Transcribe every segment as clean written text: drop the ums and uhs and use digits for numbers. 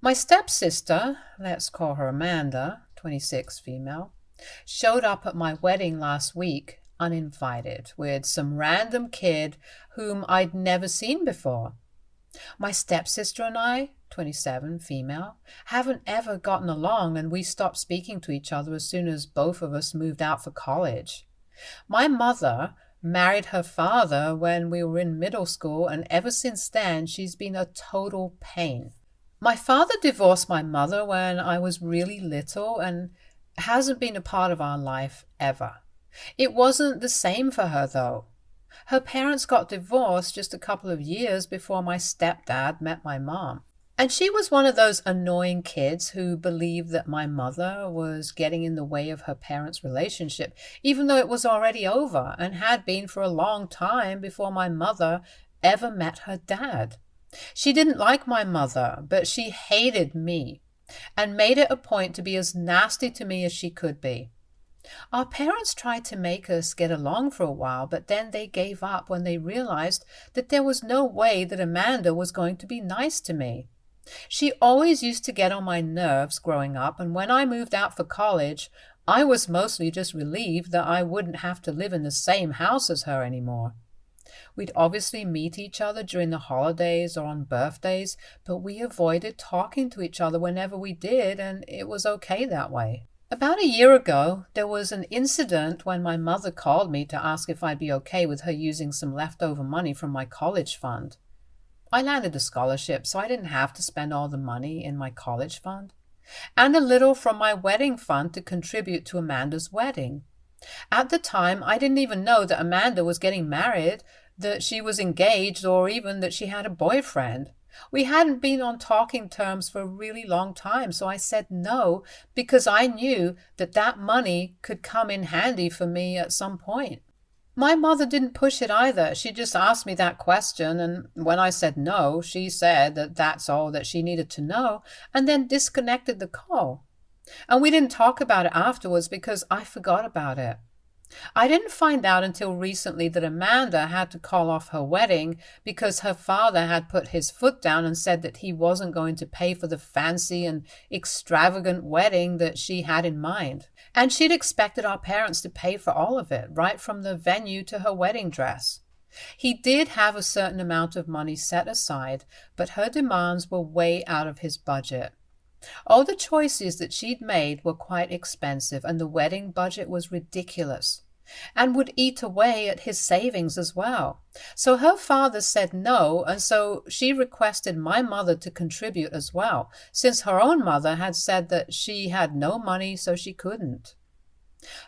My stepsister, let's call her Amanda, 26, female, showed up at my wedding last week uninvited with some random kid whom I'd never seen before. My stepsister and I, 27, female, haven't ever gotten along, and we stopped speaking to each other as soon as both of us moved out for college. My mother married her father when we were in middle school, and ever since then she's been a total pain. My father divorced my mother when I was really little and hasn't been a part of our life ever. It wasn't the same for her, though. Her parents got divorced just a couple of years before my stepdad met my mom. And she was one of those annoying kids who believed that my mother was getting in the way of her parents' relationship, even though it was already over and had been for a long time before my mother ever met her dad. She didn't like my mother, but she hated me and made it a point to be as nasty to me as she could be. Our parents tried to make us get along for a while, but then they gave up when they realized that there was no way that Amanda was going to be nice to me. She always used to get on my nerves growing up, and when I moved out for college, I was mostly just relieved that I wouldn't have to live in the same house as her anymore. We'd obviously meet each other during the holidays or on birthdays, but we avoided talking to each other whenever we did, and it was okay that way. About a year ago, there was an incident when my mother called me to ask if I'd be okay with her using some leftover money from my college fund. I landed a scholarship, so I didn't have to spend all the money in my college fund, and a little from my wedding fund to contribute to Amanda's wedding. At the time, I didn't even know that Amanda was getting married, that she was engaged, or even that she had a boyfriend. We hadn't been on talking terms for a really long time, so I said no because I knew that that money could come in handy for me at some point. My mother didn't push it either. She just asked me that question, and when I said no, she said that that's all that she needed to know, and then disconnected the call. And we didn't talk about it afterwards because I forgot about it. I didn't find out until recently that Amanda had to call off her wedding because her father had put his foot down and said that he wasn't going to pay for the fancy and extravagant wedding that she had in mind. And she'd expected our parents to pay for all of it, right from the venue to her wedding dress. He did have a certain amount of money set aside, but her demands were way out of his budget. All the choices that she'd made were quite expensive, and the wedding budget was ridiculous and would eat away at his savings as well. So her father said no, and so she requested my mother to contribute as well, since her own mother had said that she had no money, so she couldn't.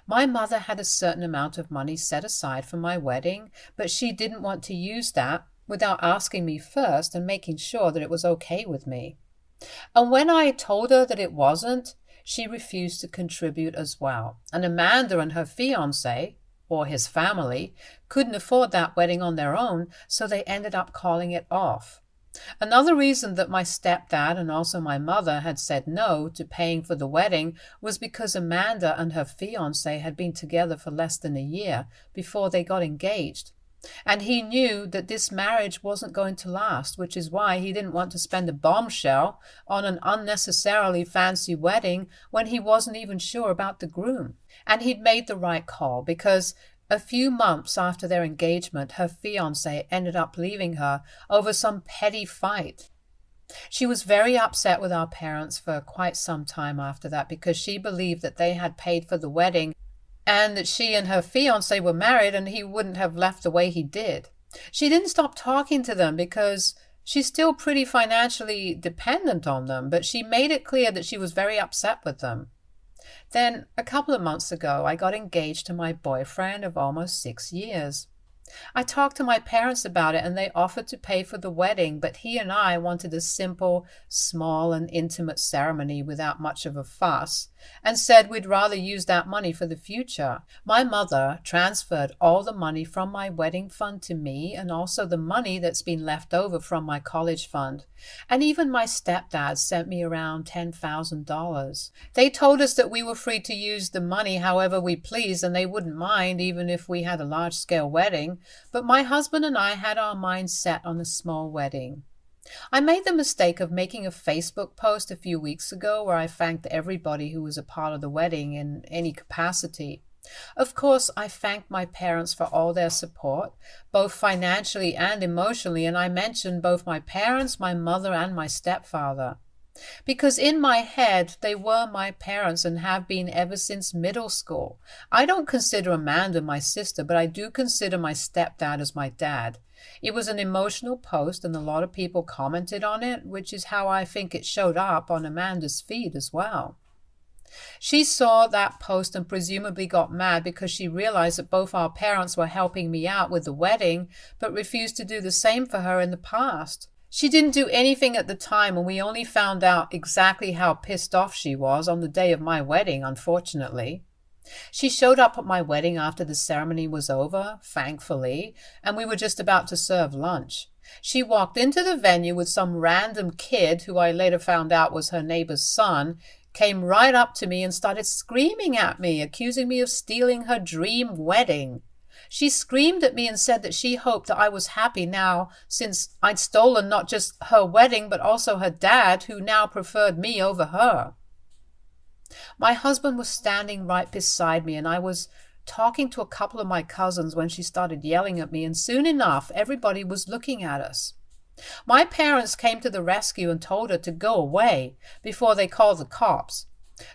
My mother had a certain amount of money set aside for my wedding, but she didn't want to use that without asking me first and making sure that it was okay with me. And when I told her that it wasn't, she refused to contribute as well. And Amanda and her fiancé, or his family, couldn't afford that wedding on their own, so they ended up calling it off. Another reason that my stepdad and also my mother had said no to paying for the wedding was because Amanda and her fiancé had been together for less than a year before they got engaged. And he knew that this marriage wasn't going to last, which is why he didn't want to spend a bombshell on an unnecessarily fancy wedding when he wasn't even sure about the groom. And he'd made the right call because a few months after their engagement, her fiancé ended up leaving her over some petty fight. She was very upset with our parents for quite some time after that because she believed that they had paid for the wedding and that she and her fiancé were married and he wouldn't have left the way he did. She didn't stop talking to them because she's still pretty financially dependent on them, but she made it clear that she was very upset with them. Then, a couple of months ago, I got engaged to my boyfriend of almost 6 years. I talked to my parents about it and they offered to pay for the wedding, but he and I wanted a simple, small and intimate ceremony without much of a fuss and said we'd rather use that money for the future. My mother transferred all the money from my wedding fund to me and also the money that's been left over from my college fund. And even my stepdad sent me around $10,000. They told us that we were free to use the money however we pleased and they wouldn't mind even if we had a large-scale wedding. But my husband and I had our minds set on a small wedding. I made the mistake of making a Facebook post a few weeks ago where I thanked everybody who was a part of the wedding in any capacity. Of course, I thanked my parents for all their support, both financially and emotionally, and I mentioned both my parents, my mother, and my stepfather. Because in my head, they were my parents and have been ever since middle school. I don't consider Amanda my sister, but I do consider my stepdad as my dad. It was an emotional post and a lot of people commented on it, which is how I think it showed up on Amanda's feed as well. She saw that post and presumably got mad because she realized that both our parents were helping me out with the wedding, but refused to do the same for her in the past. She didn't do anything at the time, and we only found out exactly how pissed off she was on the day of my wedding, unfortunately. She showed up at my wedding after the ceremony was over, thankfully, and we were just about to serve lunch. She walked into the venue with some random kid, who I later found out was her neighbor's son, came right up to me and started screaming at me, accusing me of stealing her dream wedding. She screamed at me and said that she hoped that I was happy now since I'd stolen not just her wedding but also her dad, who now preferred me over her. My husband was standing right beside me and I was talking to a couple of my cousins when she started yelling at me, and soon enough everybody was looking at us. My parents came to the rescue and told her to go away before they called the cops.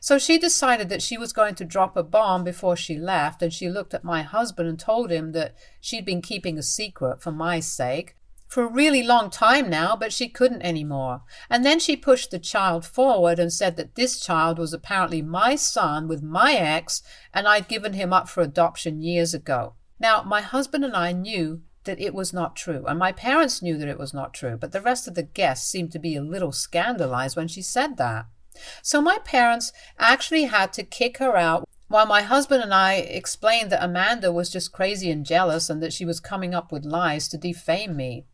So she decided that she was going to drop a bomb before she left, and she looked at my husband and told him that she'd been keeping a secret for my sake for a really long time now, but she couldn't anymore. And then she pushed the child forward and said that this child was apparently my son with my ex, and I'd given him up for adoption years ago. Now, my husband and I knew that it was not true, and my parents knew that it was not true, but the rest of the guests seemed to be a little scandalized when she said that. So my parents actually had to kick her out while my husband and I explained that Amanda was just crazy and jealous and that she was coming up with lies to defame me.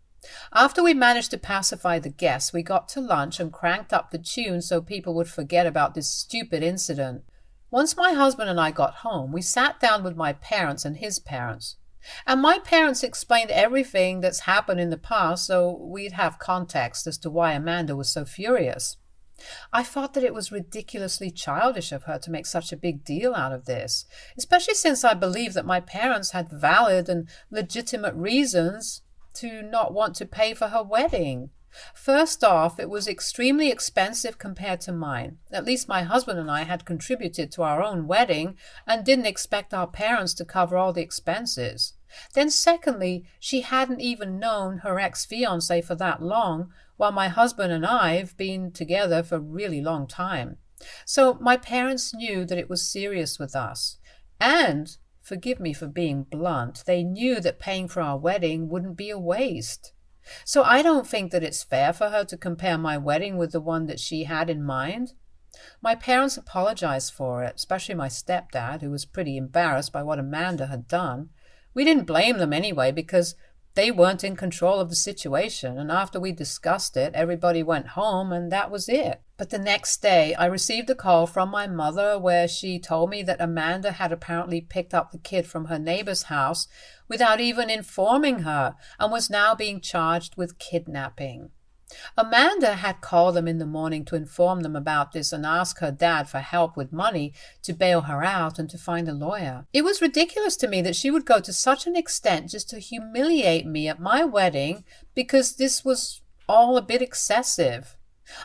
After we managed to pacify the guests, we got to lunch and cranked up the tune so people would forget about this stupid incident. Once my husband and I got home, we sat down with my parents and his parents. And my parents explained everything that's happened in the past so we'd have context as to why Amanda was so furious. I thought that it was ridiculously childish of her to make such a big deal out of this, especially since I believe that my parents had valid and legitimate reasons to not want to pay for her wedding. First off, it was extremely expensive compared to mine. At least my husband and I had contributed to our own wedding and didn't expect our parents to cover all the expenses. Then secondly, she hadn't even known her ex-fiancé for that long, while my husband and I have been together for a really long time. So my parents knew that it was serious with us. And, forgive me for being blunt, they knew that paying for our wedding wouldn't be a waste. So I don't think that it's fair for her to compare my wedding with the one that she had in mind. My parents apologized for it, especially my stepdad, who was pretty embarrassed by what Amanda had done. We didn't blame them anyway because they weren't in control of the situation, and after we discussed it, everybody went home and that was it. But the next day, I received a call from my mother where she told me that Amanda had apparently picked up the kid from her neighbor's house without even informing her and was now being charged with kidnapping. Amanda had called them in the morning to inform them about this and ask her dad for help with money to bail her out and to find a lawyer. It was ridiculous to me that she would go to such an extent just to humiliate me at my wedding because this was all a bit excessive.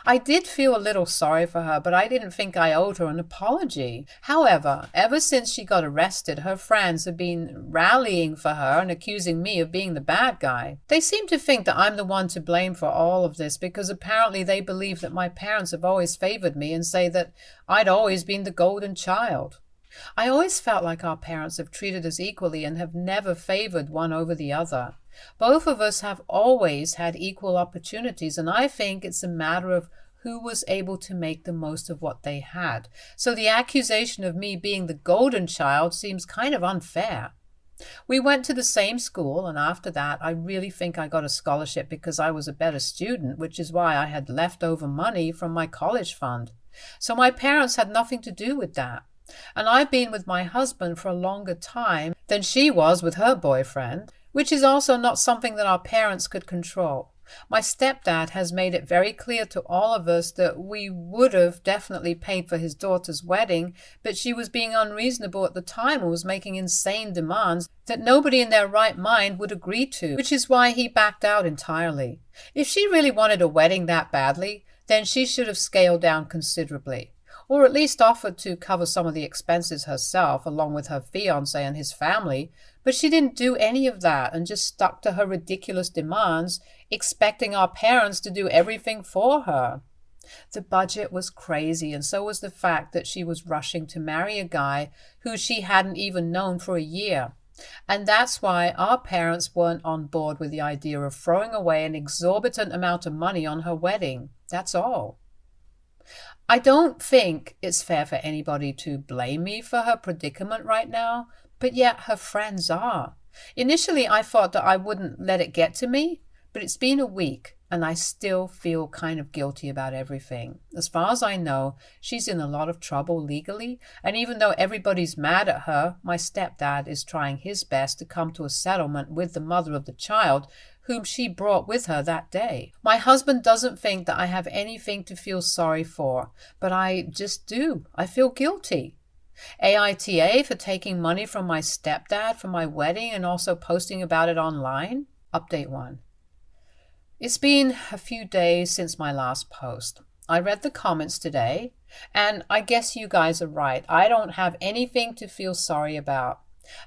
I did feel a little sorry for her, but I didn't think I owed her an apology. However, ever since she got arrested, her friends have been rallying for her and accusing me of being the bad guy. They seem to think that I'm the one to blame for all of this because apparently they believe that my parents have always favored me and say that I'd always been the golden child. I always felt like our parents have treated us equally and have never favored one over the other. Both of us have always had equal opportunities, and I think it's a matter of who was able to make the most of what they had. So the accusation of me being the golden child seems kind of unfair. We went to the same school, and after that, I really think I got a scholarship because I was a better student, which is why I had leftover money from my college fund. So my parents had nothing to do with that. And I've been with my husband for a longer time than she was with her boyfriend, which is also not something that our parents could control. My stepdad has made it very clear to all of us that we would have definitely paid for his daughter's wedding, but she was being unreasonable at the time and was making insane demands that nobody in their right mind would agree to, which is why he backed out entirely. If she really wanted a wedding that badly, then she should have scaled down considerably, or at least offered to cover some of the expenses herself along with her fiancé and his family, but she didn't do any of that and just stuck to her ridiculous demands, expecting our parents to do everything for her. The budget was crazy, and so was the fact that she was rushing to marry a guy who she hadn't even known for a year. And that's why our parents weren't on board with the idea of throwing away an exorbitant amount of money on her wedding. That's all. I don't think it's fair for anybody to blame me for her predicament right now, but yet her friends are. Initially, I thought that I wouldn't let it get to me, but it's been a week, and I still feel kind of guilty about everything. As far as I know, she's in a lot of trouble legally, and even though everybody's mad at her, my stepdad is trying his best to come to a settlement with the mother of the child, whom she brought with her that day. My husband doesn't think that I have anything to feel sorry for, but I just do. I feel guilty. AITA for taking money from my stepdad for my wedding and also posting about it online? Update 1. It's been a few days since my last post. I read the comments today, and I guess you guys are right. I don't have anything to feel sorry about.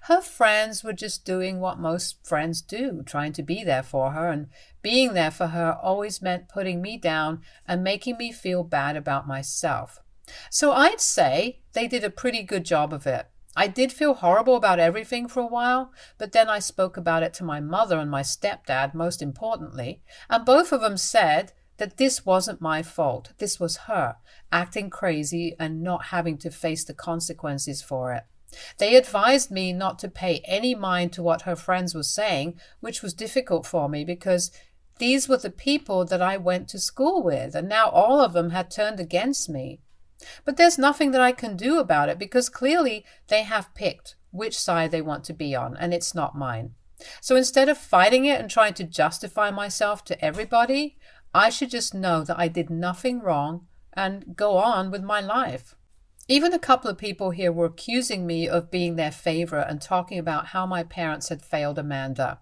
Her friends were just doing what most friends do, trying to be there for her, and being there for her always meant putting me down and making me feel bad about myself. So I'd say they did a pretty good job of it. I did feel horrible about everything for a while, but then I spoke about it to my mother and my stepdad, most importantly, and both of them said that this wasn't my fault. This was her acting crazy and not having to face the consequences for it. They advised me not to pay any mind to what her friends were saying, which was difficult for me because these were the people that I went to school with, and now all of them had turned against me. But there's nothing that I can do about it because clearly they have picked which side they want to be on, and it's not mine. So instead of fighting it and trying to justify myself to everybody, I should just know that I did nothing wrong and go on with my life. Even a couple of people here were accusing me of being their favorite and talking about how my parents had failed Amanda.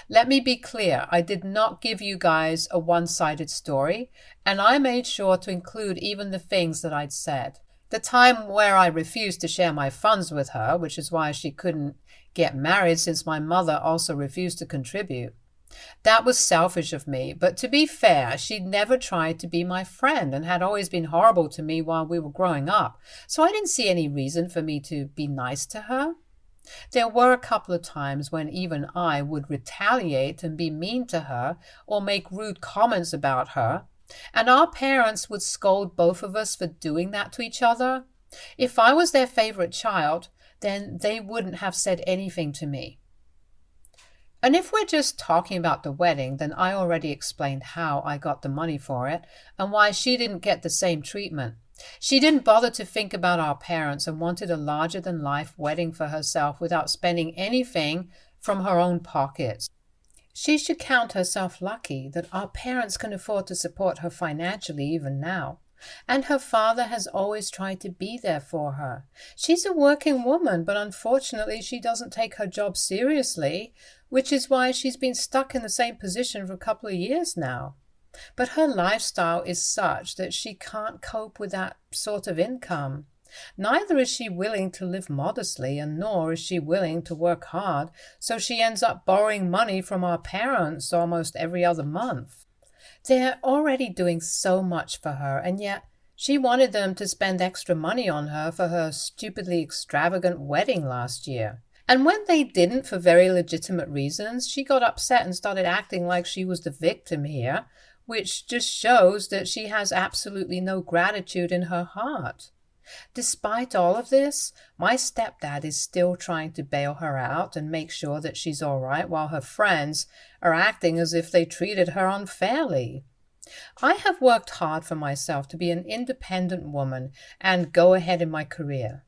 Let me be clear, I did not give you guys a one-sided story, and I made sure to include even the things that I'd said. The time where I refused to share my funds with her, which is why she couldn't get married since my mother also refused to contribute. That was selfish of me, but to be fair, she'd never tried to be my friend and had always been horrible to me while we were growing up, so I didn't see any reason for me to be nice to her. There were a couple of times when even I would retaliate and be mean to her or make rude comments about her, and our parents would scold both of us for doing that to each other. If I was their favorite child, then they wouldn't have said anything to me. And if we're just talking about the wedding, then I already explained how I got the money for it and why she didn't get the same treatment. She didn't bother to think about our parents and wanted a larger-than-life wedding for herself without spending anything from her own pockets. She should count herself lucky that our parents can afford to support her financially even now. And her father has always tried to be there for her. She's a working woman, but unfortunately she doesn't take her job seriously, which is why she's been stuck in the same position for a couple of years now. But her lifestyle is such that she can't cope with that sort of income. Neither is she willing to live modestly, and nor is she willing to work hard, so she ends up borrowing money from our parents almost every other month. They're already doing so much for her, and yet she wanted them to spend extra money on her for her stupidly extravagant wedding last year. And when they didn't for very legitimate reasons, she got upset and started acting like she was the victim here, which just shows that she has absolutely no gratitude in her heart. Despite all of this, my stepdad is still trying to bail her out and make sure that she's all right while her friends are acting as if they treated her unfairly. I have worked hard for myself to be an independent woman and go ahead in my career.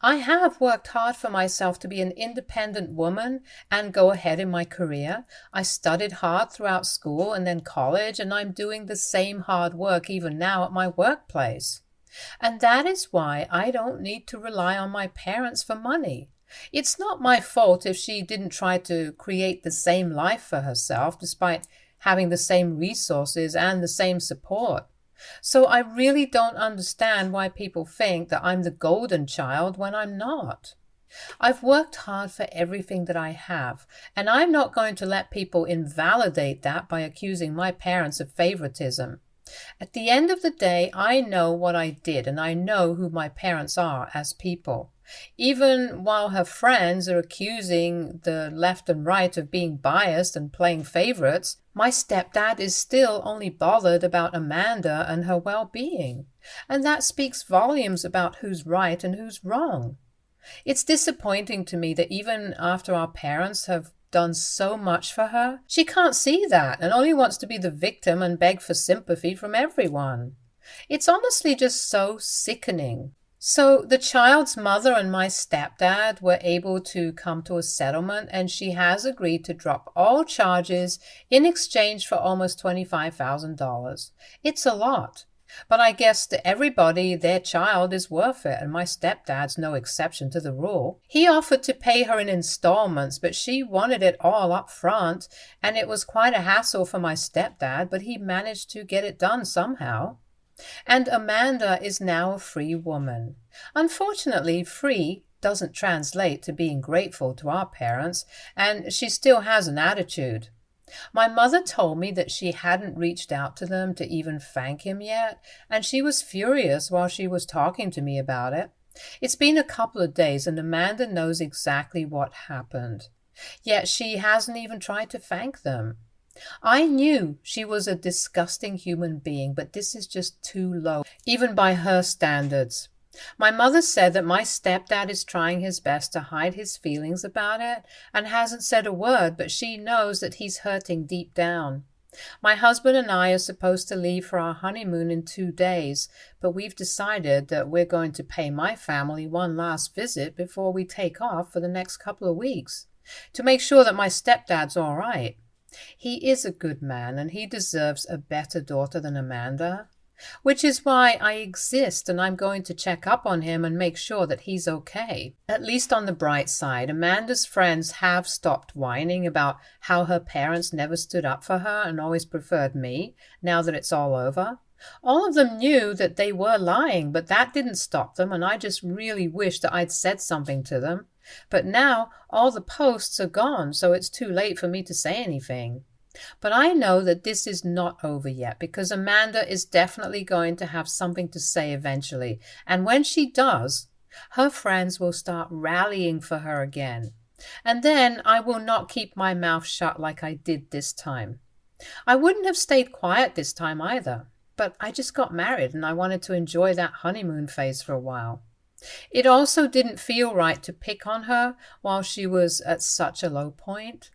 I have worked hard for myself to be an independent woman and go ahead in my career. I studied hard throughout school and then college, and I'm doing the same hard work even now at my workplace. And that is why I don't need to rely on my parents for money. It's not my fault if she didn't try to create the same life for herself despite having the same resources and the same support. So I really don't understand why people think that I'm the golden child when I'm not. I've worked hard for everything that I have, and I'm not going to let people invalidate that by accusing my parents of favoritism. At the end of the day, I know what I did, and I know who my parents are as people. Even while her friends are accusing the left and right of being biased and playing favorites, my stepdad is still only bothered about Amanda and her well-being. And that speaks volumes about who's right and who's wrong. It's disappointing to me that even after our parents have done so much for her, she can't see that and only wants to be the victim and beg for sympathy from everyone. It's honestly just so sickening. So the child's mother and my stepdad were able to come to a settlement, and she has agreed to drop all charges in exchange for almost $25,000. It's a lot. But I guess to everybody, their child is worth it, and my stepdad's no exception to the rule. He offered to pay her in installments, but she wanted it all up front, and it was quite a hassle for my stepdad, but he managed to get it done somehow. And Amanda is now a free woman. Unfortunately, free doesn't translate to being grateful to our parents, and she still has an attitude. My mother told me that she hadn't reached out to them to even thank him yet, and she was furious while she was talking to me about it. It's been a couple of days, and Amanda knows exactly what happened. Yet she hasn't even tried to thank them. I knew she was a disgusting human being, but this is just too low, even by her standards. My mother said that my stepdad is trying his best to hide his feelings about it and hasn't said a word, but she knows that he's hurting deep down. My husband and I are supposed to leave for our honeymoon in 2 days, but we've decided that we're going to pay my family one last visit before we take off for the next couple of weeks, to make sure that my stepdad's all right. He is a good man, and he deserves a better daughter than Amanda, which is why I exist, and I'm going to check up on him and make sure that he's okay. At least on the bright side, Amanda's friends have stopped whining about how her parents never stood up for her and always preferred me, now that it's all over. All of them knew that they were lying, but that didn't stop them, and I just really wish that I'd said something to them. But now all the posts are gone, so it's too late for me to say anything. But I know that this is not over yet, because Amanda is definitely going to have something to say eventually, and when she does, her friends will start rallying for her again. And then I will not keep my mouth shut like I did this time. I wouldn't have stayed quiet this time either, but I just got married and I wanted to enjoy that honeymoon phase for a while. It also didn't feel right to pick on her while she was at such a low point.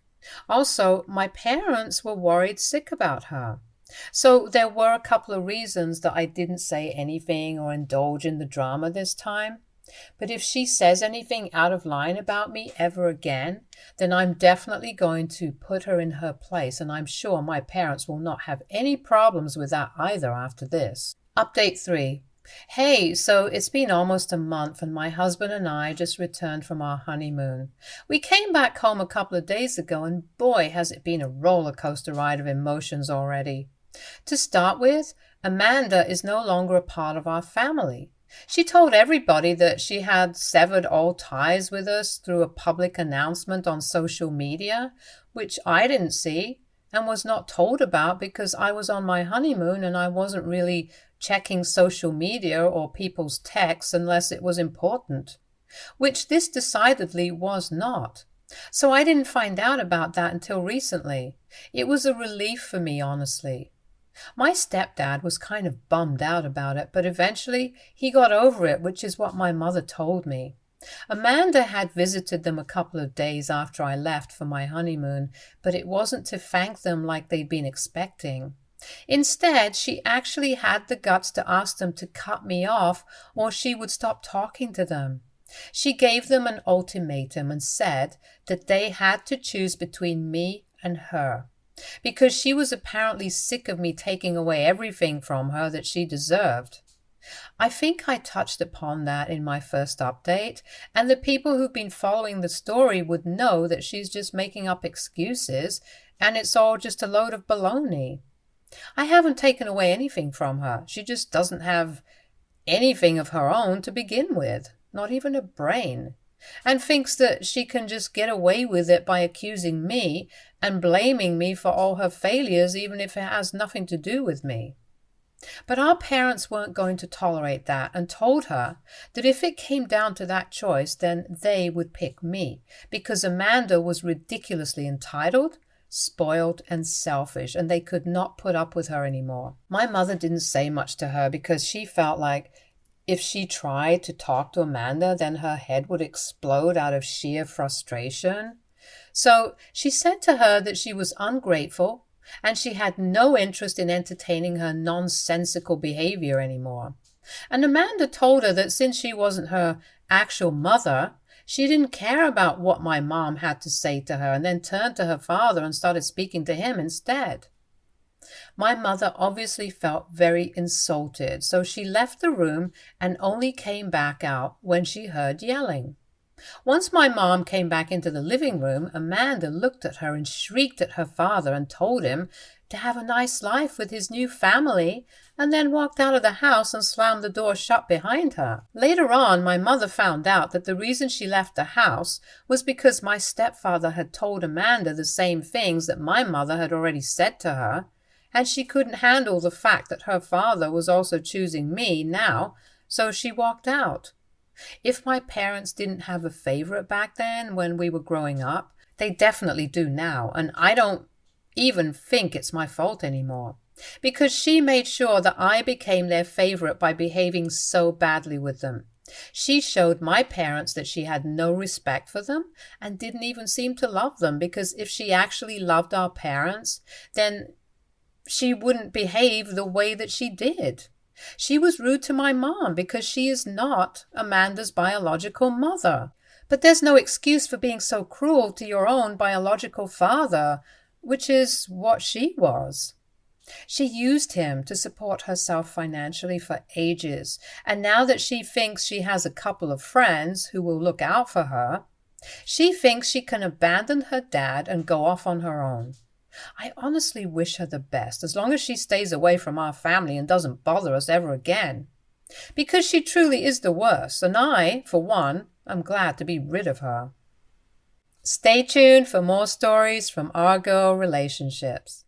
Also, my parents were worried sick about her. So there were a couple of reasons that I didn't say anything or indulge in the drama this time. But if she says anything out of line about me ever again, then I'm definitely going to put her in her place, and I'm sure my parents will not have any problems with that either after this. Update 3. Hey, so it's been almost a month and my husband and I just returned from our honeymoon. We came back home a couple of days ago, and boy, has it been a roller coaster ride of emotions already. To start with, Amanda is no longer a part of our family. She told everybody that she had severed all ties with us through a public announcement on social media, which I didn't see and was not told about because I was on my honeymoon and I wasn't really checking social media or people's texts unless it was important, which this decidedly was not. So I didn't find out about that until recently. It was a relief for me, honestly. My stepdad was kind of bummed out about it, but eventually he got over it, which is what my mother told me. Amanda had visited them a couple of days after I left for my honeymoon, but it wasn't to thank them like they'd been expecting. Instead, she actually had the guts to ask them to cut me off or she would stop talking to them. She gave them an ultimatum and said that they had to choose between me and her, because she was apparently sick of me taking away everything from her that she deserved. I think I touched upon that in my first update, and the people who've been following the story would know that she's just making up excuses, and it's all just a load of baloney. I haven't taken away anything from her. She just doesn't have anything of her own to begin with, not even a brain, and thinks that she can just get away with it by accusing me and blaming me for all her failures, even if it has nothing to do with me. But our parents weren't going to tolerate that and told her that if it came down to that choice, then they would pick me, because Amanda was ridiculously entitled, spoiled, and selfish, and they could not put up with her anymore. My mother didn't say much to her because she felt like if she tried to talk to Amanda, then her head would explode out of sheer frustration. So she said to her that she was ungrateful, and she had no interest in entertaining her nonsensical behavior anymore. And Amanda told her that since she wasn't her actual mother, she didn't care about what my mom had to say to her, and then turned to her father and started speaking to him instead. My mother obviously felt very insulted, so she left the room and only came back out when she heard yelling. Once my mom came back into the living room, Amanda looked at her and shrieked at her father and told him to have a nice life with his new family, and then walked out of the house and slammed the door shut behind her. Later on, my mother found out that the reason she left the house was because my stepfather had told Amanda the same things that my mother had already said to her, and she couldn't handle the fact that her father was also choosing me now, so she walked out. If my parents didn't have a favorite back then when we were growing up, they definitely do now, and I don't even think it's my fault anymore, because she made sure that I became their favorite by behaving so badly with them. She showed my parents that she had no respect for them and didn't even seem to love them, because if she actually loved our parents, then she wouldn't behave the way that she did. She was rude to my mom because she is not Amanda's biological mother. But there's no excuse for being so cruel to your own biological father, which is what she was. She used him to support herself financially for ages, and now that she thinks she has a couple of friends who will look out for her, she thinks she can abandon her dad and go off on her own. I honestly wish her the best, as long as she stays away from our family and doesn't bother us ever again. Because she truly is the worst, and I, for one, am glad to be rid of her. Stay tuned for more stories from our girl relationships.